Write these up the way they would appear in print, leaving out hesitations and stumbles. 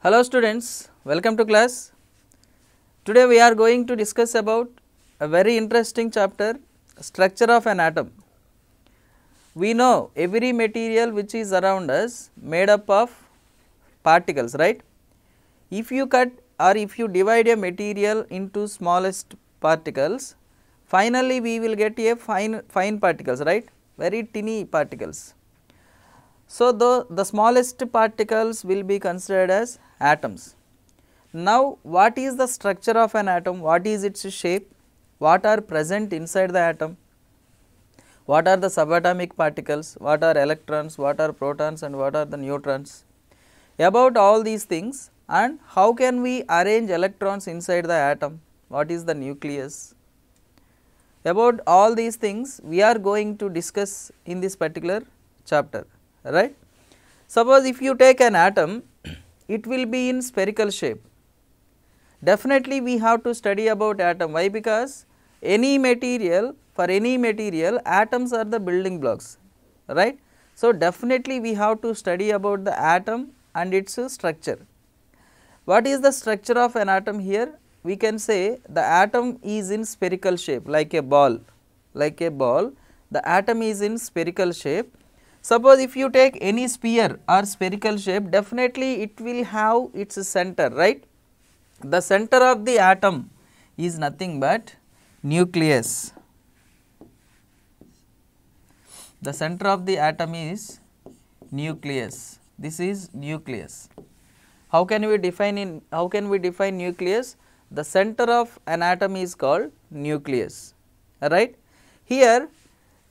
Hello students, welcome to class. Today we are going to discuss about a very interesting chapter, structure of an atom. We know every material which is around us made up of particles, right? If you cut or if you divide a material into smallest particles, finally we will get a fine particles, right? Very tiny particles. So, the smallest particles will be considered as atoms. Now, what is the structure of an atom? What is its shape? What are present inside the atom? What are the subatomic particles? What are electrons? What are protons? And what are the neutrons? About all these things, and how can we arrange electrons inside the atom? What is the nucleus? About all these things we are going to discuss in this particular chapter, right? Suppose if you take an atom, it will be in spherical shape. Definitely we have to study about atom. Why? Because any material, for any material, atoms are the building blocks, right? So, definitely we have to study about the atom and its structure. What is the structure of an atom here? We can say the atom is in spherical shape, like a ball, the atom is in spherical shape. Suppose if you take any sphere or spherical shape, definitely it will have its center, right? The center of the atom is nothing but nucleus. The center of the atom is nucleus. This is nucleus. How can we define nucleus? The center of an atom is called nucleus, right? Here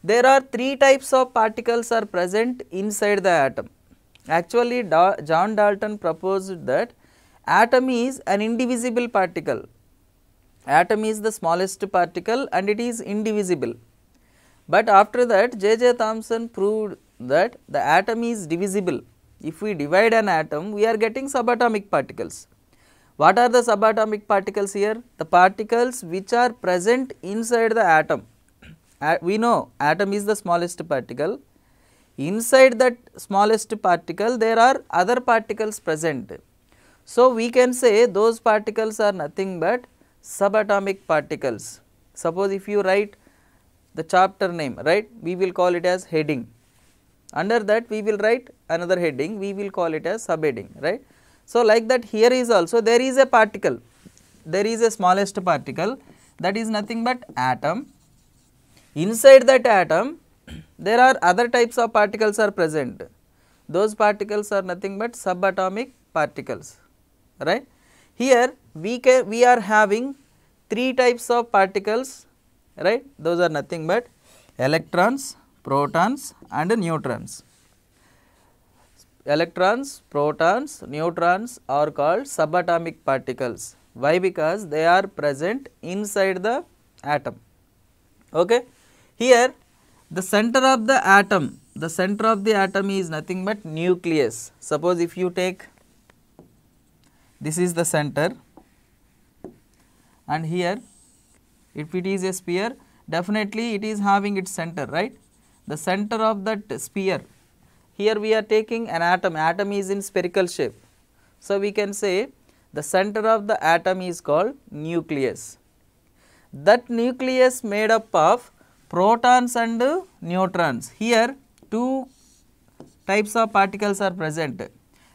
there are three types of particles are present inside the atom. Actually, John Dalton proposed that atom is an indivisible particle. Atom is the smallest particle and it is indivisible. But after that, J.J. Thomson proved that the atom is divisible. If we divide an atom, we are getting subatomic particles. What are the subatomic particles here? The particles which are present inside the atom. We know atom is the smallest particle. Inside that smallest particle, there are other particles present. So, we can say those particles are nothing but subatomic particles. Suppose if you write the chapter name, right, we will call it as heading. Under that we will write another heading, we will call it as subheading, right. So, like that here is also there is a particle, there is a smallest particle, that is nothing but atom. Inside that atom there are other types of particles are present. Those particles are nothing but subatomic particles, right. Here we are having three types of particles, right. Those are nothing but electrons, protons and neutrons. Electrons, protons, neutrons are called subatomic particles. Why? Because they are present inside the atom. Okay. Here the center of the atom is nothing but nucleus. Suppose if you take, this is the center, and here if it is a sphere, definitely it is having its center, right. The center of that sphere, here we are taking an atom is in spherical shape. So, we can say the center of the atom is called nucleus. That nucleus made up of protons and neutrons. Here two types of particles are present.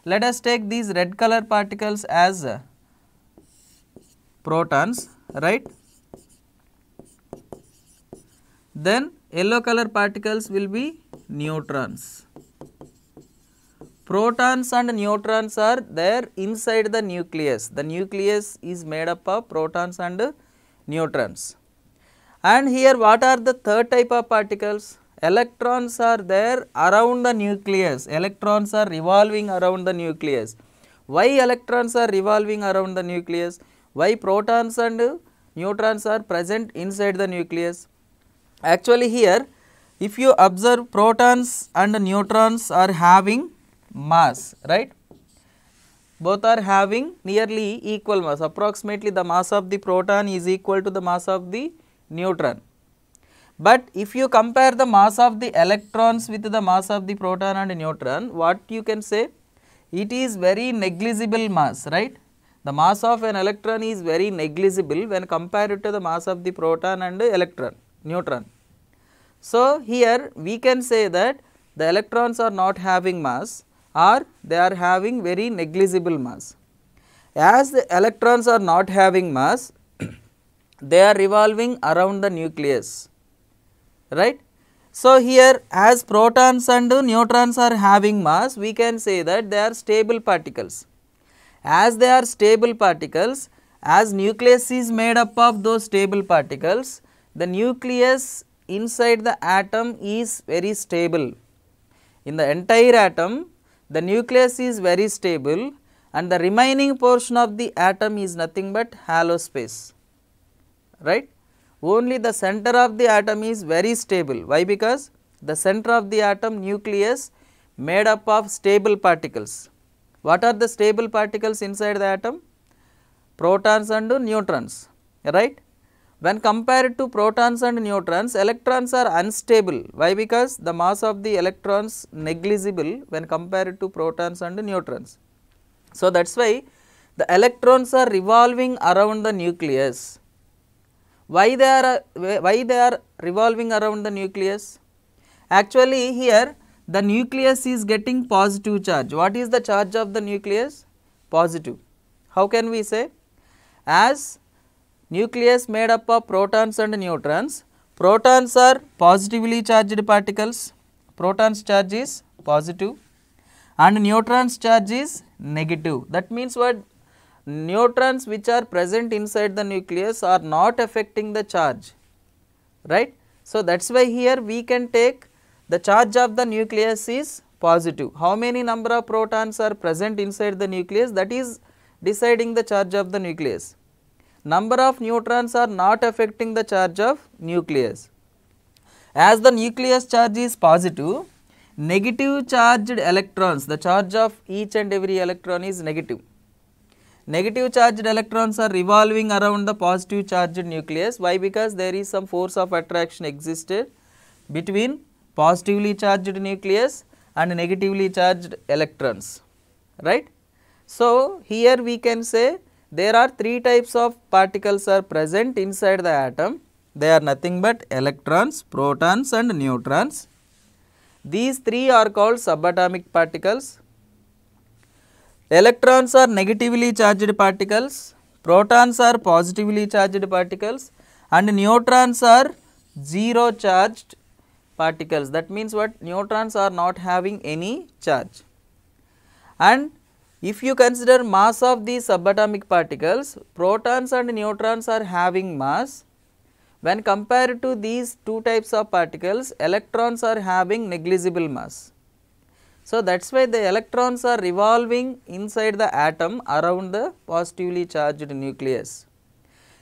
Let us take these red color particles as protons, right. Then yellow color particles will be neutrons. Protons and neutrons are there inside the nucleus. The nucleus is made up of protons and neutrons. And here what are the third type of particles? Electrons are there around the nucleus. Electrons are revolving around the nucleus. Why electrons are revolving around the nucleus? Why protons and neutrons are present inside the nucleus? Actually here if you observe, protons and neutrons are having mass, right. Both are having nearly equal mass. Approximately the mass of the proton is equal to the mass of the neutron. But if you compare the mass of the electrons with the mass of the proton and neutron, what you can say? it is very negligible mass, right? The mass of an electron is very negligible when compared to the mass of the proton and electron, neutron. So, here we can say that the electrons are not having mass or they are having very negligible mass. As the electrons are not having mass, they are revolving around the nucleus, right. So, here as protons and neutrons are having mass, we can say that they are stable particles. As they are stable particles, as nucleus is made up of those stable particles, the nucleus inside the atom is very stable. In the entire atom, the nucleus is very stable and the remaining portion of the atom is nothing but hollow space, right. Only the center of the atom is very stable. Why? Because the center of the atom nucleus made up of stable particles. What are the stable particles inside the atom? Protons and neutrons, right. When compared to protons and neutrons, electrons are unstable. Why? Because the mass of the electrons negligible when compared to protons and neutrons. So, that is why the electrons are revolving around the nucleus. Why they are revolving around the nucleus? Actually, here the nucleus is getting positive charge. What is the charge of the nucleus? Positive. How can we say? As nucleus made up of protons and neutrons, protons are positively charged particles, protons charge is positive and neutrons charge is negative. That means what? Neutrons which are present inside the nucleus are not affecting the charge, right. So, that is why here we can take the charge of the nucleus is positive. How many number of protons are present inside the nucleus? That is deciding the charge of the nucleus. Number of neutrons are not affecting the charge of nucleus. As the nucleus charge is positive, negative charged electrons, the charge of each and every electron is negative. Negative charged electrons are revolving around the positive charged nucleus. Why? Because there is some force of attraction existed between positively charged nucleus and negatively charged electrons, right. So, here we can say there are three types of particles are present inside the atom. They are nothing but electrons, protons and neutrons. These three are called subatomic particles. Electrons are negatively charged particles, protons are positively charged particles and neutrons are zero charged particles. That means what? Neutrons are not having any charge. And if you consider mass of these subatomic particles, protons and neutrons are having mass. When compared to these two types of particles, electrons are having negligible mass. So, that is why the electrons are revolving inside the atom around the positively charged nucleus.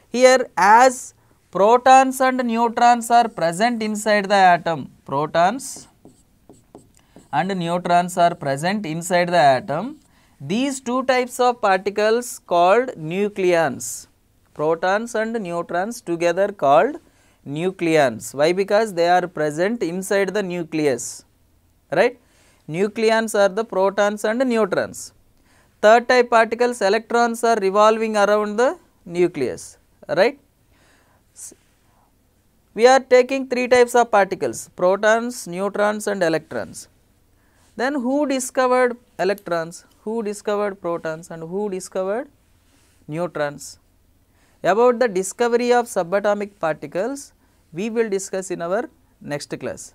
Here, as protons and neutrons are present inside the atom, protons and neutrons are present inside the atom, these two types of particles called nucleons, protons and neutrons together called nucleons. Why? Because they are present inside the nucleus, right. Nucleons are the protons and neutrons. Third type particles, electrons are revolving around the nucleus, right. We are taking three types of particles, protons, neutrons and electrons. Then who discovered electrons, who discovered protons and who discovered neutrons? About the discovery of subatomic particles, we will discuss in our next class,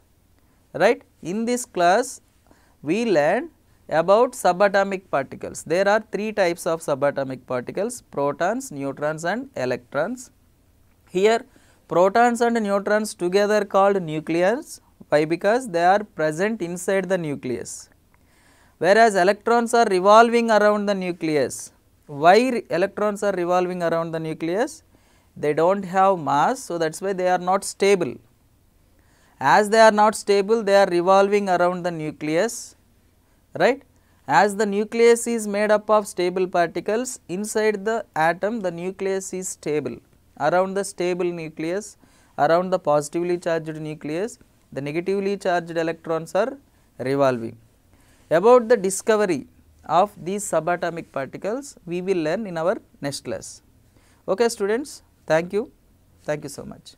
right. In this class, we learn about subatomic particles. There are three types of subatomic particles, protons, neutrons and electrons. Here protons and neutrons together called nucleons. Why? Because they are present inside the nucleus, whereas electrons are revolving around the nucleus. Why electrons are revolving around the nucleus? They do not have mass, so that is why they are not stable. As they are not stable, they are revolving around the nucleus, right. As the nucleus is made up of stable particles, inside the atom the nucleus is stable. Around the stable nucleus, around the positively charged nucleus, the negatively charged electrons are revolving. About the discovery of these subatomic particles we will learn in our next class. Okay students, thank you so much.